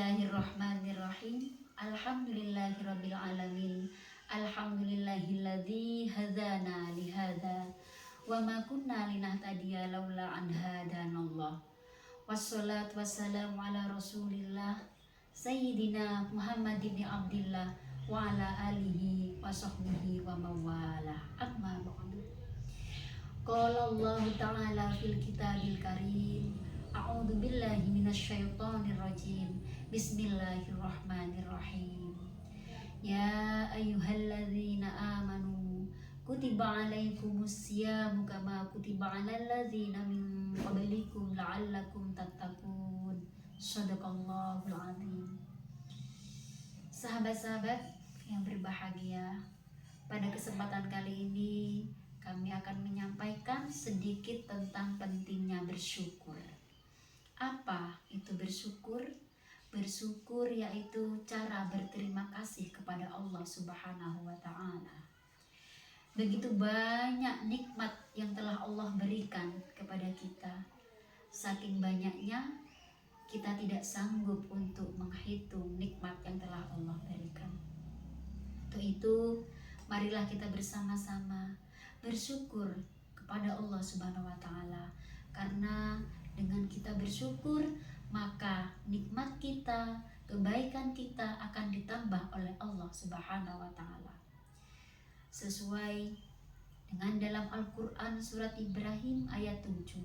Bismillahirrahmanirrahim. Alhamdulillahirabbil alamin. Alhamdulillahilladzi hadzana lihadza wa ma kunna linahtadiya laula an hadanallah. Wassalatu wassalamu ala Rasulillah Sayyidina Muhammad ibn Abdillah wa ala alihi wa sahbihi wa mawalah. Amma ba'du. Qala Allah Ta'ala fil kitabil karim. A'udzu billahi minasyaitonir rajim. Bismillahirrahmanirrahim. Ya ayyuhalladzina amanu kutiba alaikumus syiyamu kama kutiba alal ladzina min qablikum la'allakum tattaqun. Shadaqallahul azim. Sahabat-sahabat yang berbahagia, pada kesempatan kali ini kami akan menyampaikan sedikit tentang pentingnya bersyukur. Apa itu bersyukur? Bersyukur yaitu cara berterima kasih kepada Allah Subhanahu wa Ta'ala. Begitu banyak nikmat yang telah Allah berikan kepada kita. Saking banyaknya kita tidak sanggup untuk menghitung nikmat yang telah Allah berikan. Untuk itu, marilah kita bersama-sama bersyukur kepada Allah Subhanahu wa Ta'ala, karena dengan kita bersyukur maka nikmat kita, kebaikan kita akan ditambah oleh Allah Subhanahu wa Ta'ala. Sesuai dengan dalam Al-Quran surat Ibrahim ayat 7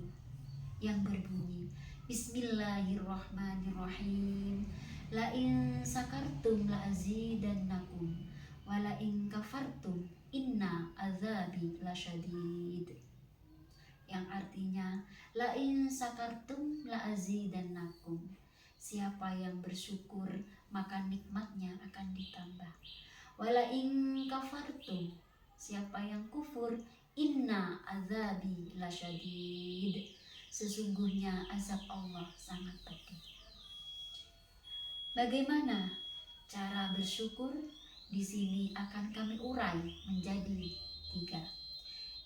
yang berbunyi, Bismillahirrahmanirrahim. La in sakartum la azidannakum wa la in kafartum inna azabi lasyadid. Yang artinya, la in sakartum la azidannakum. Siapa yang bersyukur maka nikmatnya akan ditambah. Wala in kafartum, siapa yang kufur, inna azabi lasyadid. Sesungguhnya azab Allah sangat pedih. Bagaimana cara bersyukur? Di sini akan kami urai menjadi 3.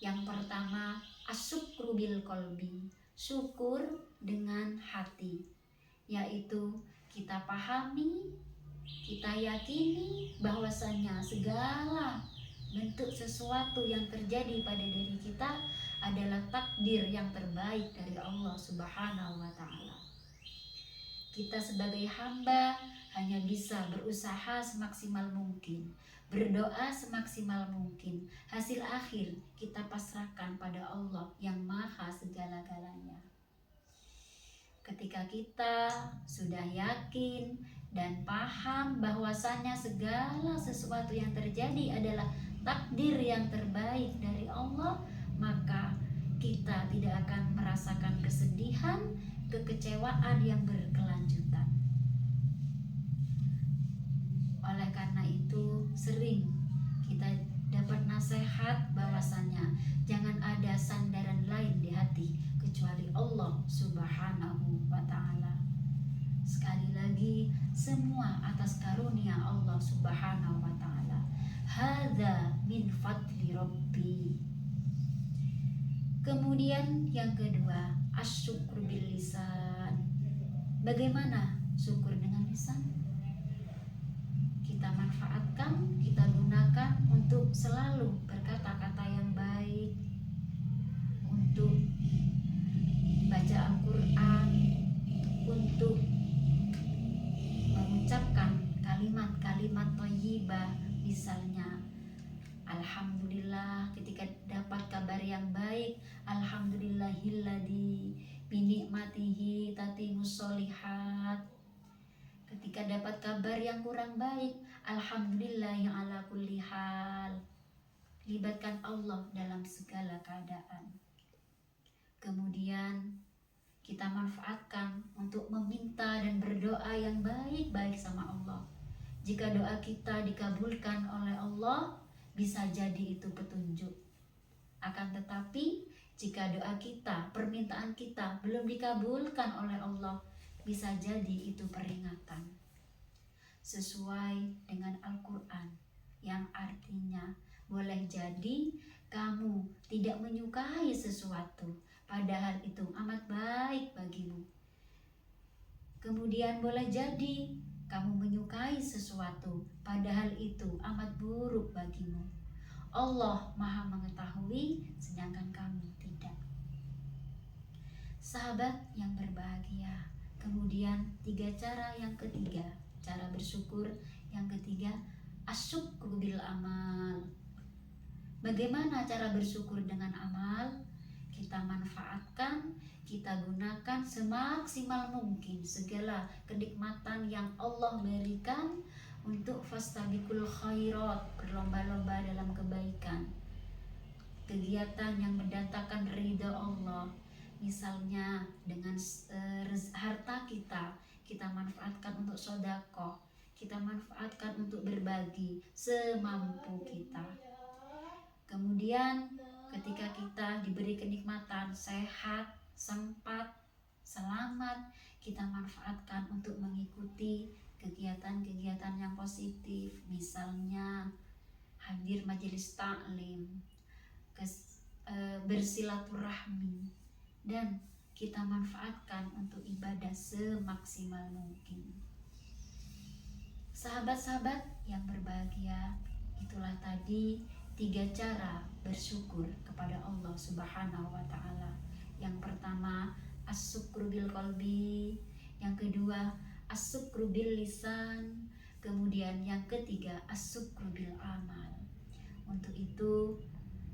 Yang pertama, asyukru bil qalbi, syukur dengan hati, yaitu kita pahami, kita yakini bahwasanya segala bentuk sesuatu yang terjadi pada diri kita adalah takdir yang terbaik dari Allah Subhanahu wa Ta'ala. Kita sebagai hamba hanya bisa berusaha semaksimal mungkin, berdoa semaksimal mungkin. Hasil akhir kita pasrahkan pada Allah yang maha segala-galanya. Ketika kita sudah yakin dan paham bahwasannya segala sesuatu yang terjadi adalah takdir yang terbaik dari Allah, maka kita tidak akan merasakan kesedihan, kekecewaan yang berkelanjutan. Oleh karena itu, sering kita dapat nasihat bahwasanya jangan ada sandaran lain di hati kecuali Allah Subhanahu wa Ta'ala. Sekali lagi, semua atas karunia Allah Subhanahu wa Ta'ala. Hadza min fadli Rabbi. Kemudian yang kedua, asyukur bil lisan. Bagaimana syukur dengan lisan? Kita manfaatkan, kita gunakan untuk selalu berkata-kata yang baik, untuk baca Al-Quran, untuk mengucapkan kalimat-kalimat thayyibah, misalnya Alhamdulillah ketika dapat kabar yang baik, Alhamdulillahilladzi binikmatihi tatimus sholihat. Ketika dapat kabar yang kurang baik, Alhamdulillah yang ala kulli hal. Libatkan Allah dalam segala keadaan. Kemudian kita manfaatkan untuk meminta dan berdoa yang baik-baik sama Allah. Jika doa kita dikabulkan oleh Allah, bisa jadi itu petunjuk. Akan tetapi jika doa kita, permintaan kita belum dikabulkan oleh Allah, bisa jadi itu peringatan. Sesuai dengan Al-Quran yang artinya boleh jadi kamu tidak menyukai sesuatu, padahal itu amat baik bagimu. Kemudian boleh jadi kamu menyukai sesuatu, padahal itu amat buruk bagimu. Allah Maha mengetahui, sedangkan kamu tidak. Sahabat yang berbahagia. Kemudian 3 cara yang ketiga, cara bersyukur yang ketiga, asyukru bil amal. Bagaimana cara bersyukur dengan amal? Kita manfaatkan, kita gunakan semaksimal mungkin segala kenikmatan yang Allah berikan untuk fastabiqul khairat, berlomba-lomba dalam kebaikan. Kegiatan yang mendatangkan ridha Allah, misalnya dengan harta kita manfaatkan untuk sedekah, kita manfaatkan untuk berbagi semampu kita. Kemudian ketika kita diberi kenikmatan sehat, sempat, selamat, kita manfaatkan untuk mengikuti kegiatan-kegiatan yang positif, misalnya hadir majelis taklim, bersilaturahmi, dan kita manfaatkan untuk ibadah semaksimal mungkin. Sahabat-sahabat yang berbahagia, itulah tadi 3 cara bersyukur kepada Allah Subhanahu wa Ta'ala. Yang pertama, as-syukru bil qalbi. Yang kedua, as-syukru bil lisan. Kemudian yang ketiga, as-syukru bil amal. Untuk itu,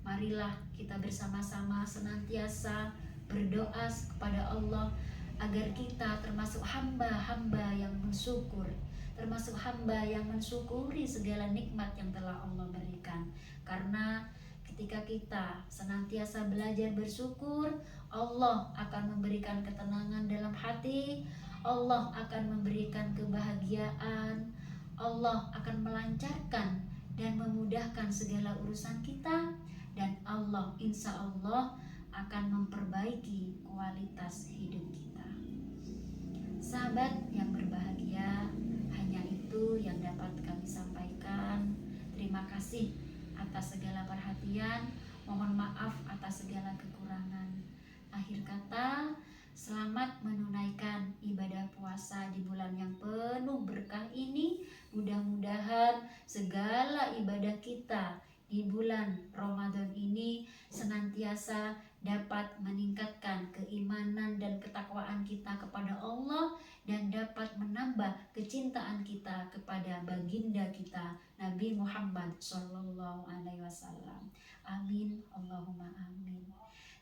marilah kita bersama-sama senantiasa berdoa kepada Allah agar kita termasuk hamba-hamba yang bersyukur, termasuk hamba yang mensyukuri segala nikmat yang telah Allah berikan. Karena ketika kita senantiasa belajar bersyukur, Allah akan memberikan ketenangan dalam hati, Allah akan memberikan kebahagiaan, Allah akan melancarkan dan memudahkan segala urusan kita, dan Allah insya Allah akan memperbaiki kualitas hidup kita. Sahabat yang berbahagia, hanya itu yang dapat kami sampaikan. Terima kasih atas segala perhatian, mohon maaf atas segala kekurangan. Akhir kata, selamat menunaikan ibadah puasa di bulan yang penuh berkah ini. Mudah-mudahan segala ibadah kita di bulan Ramadan ini senantiasa dapat meningkatkan keimanan dan ketakwaan kita kepada Allah, dan dapat menambah kecintaan kita kepada baginda kita Nabi Muhammad SAW. Amin, Allahumma amin.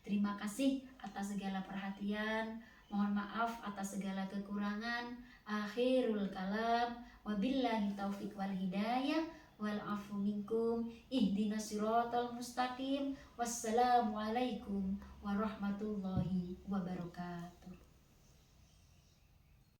Terima kasih atas segala perhatian, mohon maaf atas segala kekurangan. Akhirul kalam, wabillahi taufiq wal hidayah, wal afu minkum, ihdinas siratal mustaqim. Wassalamualaikum warahmatullahi wabarakatuh.